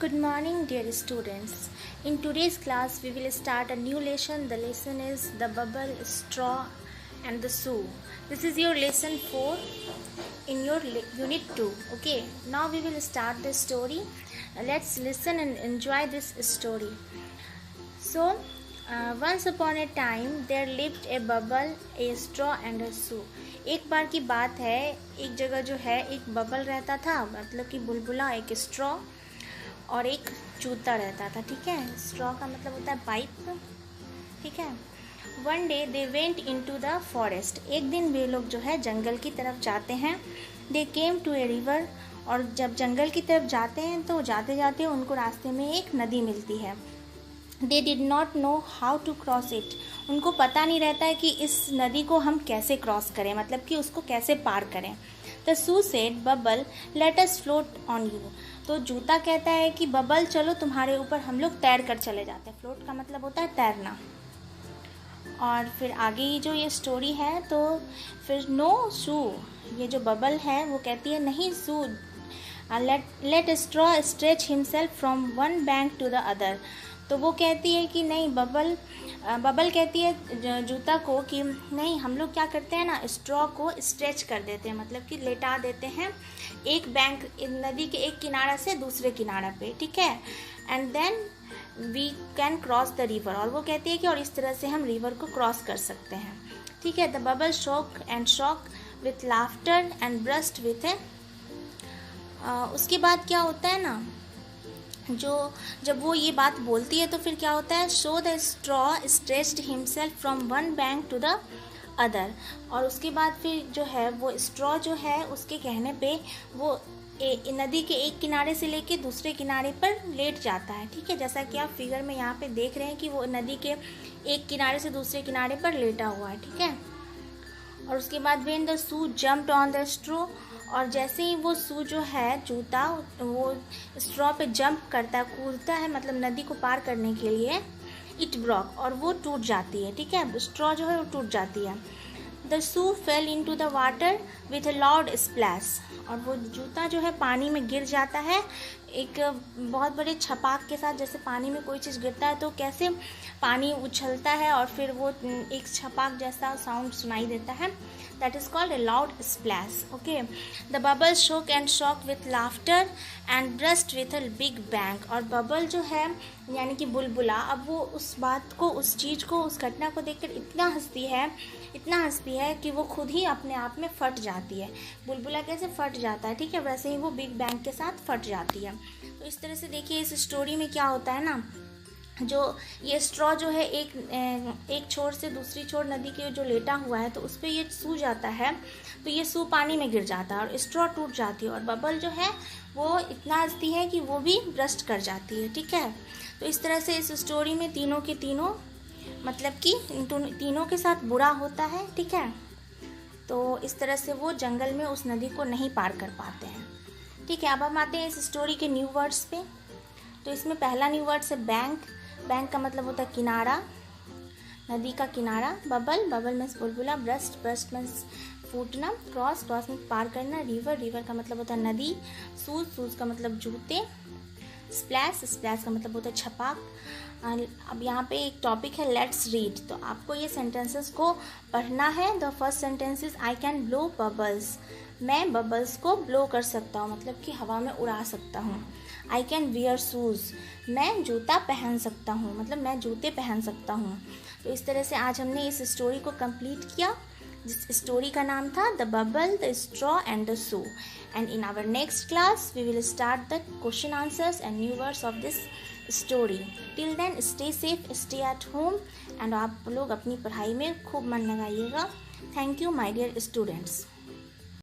Good morning, dear students. In today's class, we will start a new lesson. The lesson is the bubble, straw, and the shoe. This is your lesson 4 in your unit 2. Okay, now we will start the story. Let's listen and enjoy this story. So, once upon a time, there lived a bubble, a straw, and a shoe. एक बार की बात है, एक जगह जो है एक bubble रहता था, मतलब कि बुलबुला, एक स्ट्रॉ और एक जूता रहता था. ठीक है, स्ट्रॉ का मतलब होता है पाइप. ठीक है. One day they went into the forest. एक दिन वे लोग जो है जंगल की तरफ जाते हैं. दे केम टू ए रिवर. और जब जंगल की तरफ जाते हैं तो जाते जाते उनको रास्ते में एक नदी मिलती है. They did not know how to cross it. उनको पता नहीं रहता है कि इस नदी को हम कैसे क्रॉस करें, मतलब कि उसको कैसे पार करें. The shoe said bubble let us float on you. तो जूता कहता है कि बबल चलो तुम्हारे ऊपर हम लोग तैर कर चले जाते हैं. फ्लोट का मतलब होता है तैरना. और फिर आगे जो ये स्टोरी है तो फिर नो शू, ये जो बबल है वो कहती है नहीं shoo, let straw stretch himself from one bank to the other. तो वो कहती है कि नहीं, बबल कहती है जूता को कि नहीं, हम लोग क्या करते हैं ना, स्ट्रॉ को स्ट्रेच कर देते हैं, मतलब कि लेटा देते हैं एक बैंक, नदी के एक किनारा से दूसरे किनारा पे. ठीक है. And then we can cross the river. और वो कहती है कि और इस तरह से हम रिवर को क्रॉस कर सकते हैं. ठीक है. The bubble shook with laughter and burst with a. उसके बाद क्या होता है ना, जब वो ये बात बोलती है तो फिर क्या होता है, so the straw stretched himself from one bank to the other. और उसके बाद फिर जो है वो स्ट्रॉ जो है उसके कहने पे वो नदी के एक किनारे से लेके दूसरे किनारे पर लेट जाता है. ठीक है. जैसा कि आप फिगर में यहाँ पे देख रहे हैं कि वो नदी के एक किनारे से दूसरे किनारे पर लेटा हुआ है. ठीक है. और उसके बाद when the shoe jumped on the straw. और जैसे ही वो शू जो है जूता वो स्ट्रॉ पे जंप करता है, कूदता है, मतलब नदी को पार करने के लिए, इट ब्रॉक, और वो टूट जाती है. ठीक है. स्ट्रॉ जो है वो टूट जाती है. The shoe fell into the water with a loud splash. और वो जूता जो है पानी में गिर जाता है एक बहुत बड़े छपाक के साथ. जैसे पानी में कोई चीज़ गिरता है तो कैसे पानी उछलता है और फिर वो एक छपाक जैसा साउंड सुनाई देता है. That is called a loud splash. Okay. The bubble shook and shocked with laughter and burst with a big bang. और बबल जो है यानी कि बुलबुला, अब वो उस बात को, उस चीज़ को, उस घटना को देखकर इतना हंसती है कि वो खुद ही अपने आप में फट जाती है. बुलबुला कैसे फट जाता है, ठीक है, वैसे ही वो बिग बैंग के साथ फट जाती है. तो इस तरह से देखिए इस स्टोरी में क्या होता है ना, जो ये स्ट्रॉ जो है एक छोर से दूसरी छोर नदी के जो लेटा हुआ है तो उस पर ये सू जाता है, तो ये सू पानी में गिर जाता है और स्ट्रॉ टूट जाती है. और बबल जो है वो इतना हंसती है कि वो भी ब्रस्ट कर जाती है. ठीक है. तो इस तरह से इस स्टोरी में तीनों के तीनों, मतलब कि तीनों के साथ बुरा होता है. ठीक है. तो इस तरह से वो जंगल में उस नदी को नहीं पार कर पाते हैं. ठीक है. अब हम आते हैं इस स्टोरी के न्यू वर्ड्स पे. तो इसमें पहला न्यू वर्ड्स है बैंक. बैंक का मतलब होता है किनारा, नदी का किनारा. बबल में बुलबुला. ब्रस्ट में फूटना. क्रॉस में पार करना. रिवर का मतलब होता है नदी. शूज का मतलब जूते. स्प्लैश का मतलब होता है छपाक. अब यहाँ पे एक टॉपिक है लेट्स रीड. तो आपको ये सेंटेंसेस को पढ़ना है. The first sentence is I can blow bubbles. मैं बबल्स को ब्लो कर सकता हूँ, मतलब कि हवा में उड़ा सकता हूँ. I can wear shoes. मैं जूता पहन सकता हूँ, मतलब मैं जूते पहन सकता हूँ. तो इस तरह से आज हमने इस स्टोरी को कंप्लीट किया, जिस स्टोरी का नाम था the bubble, the straw and the shoe. And in our next class we will start the question answers and new words of this story. Till then stay safe, stay at home, and आप लोग अपनी पढ़ाई में खूब मन लगाइएगा. Thank you my dear students.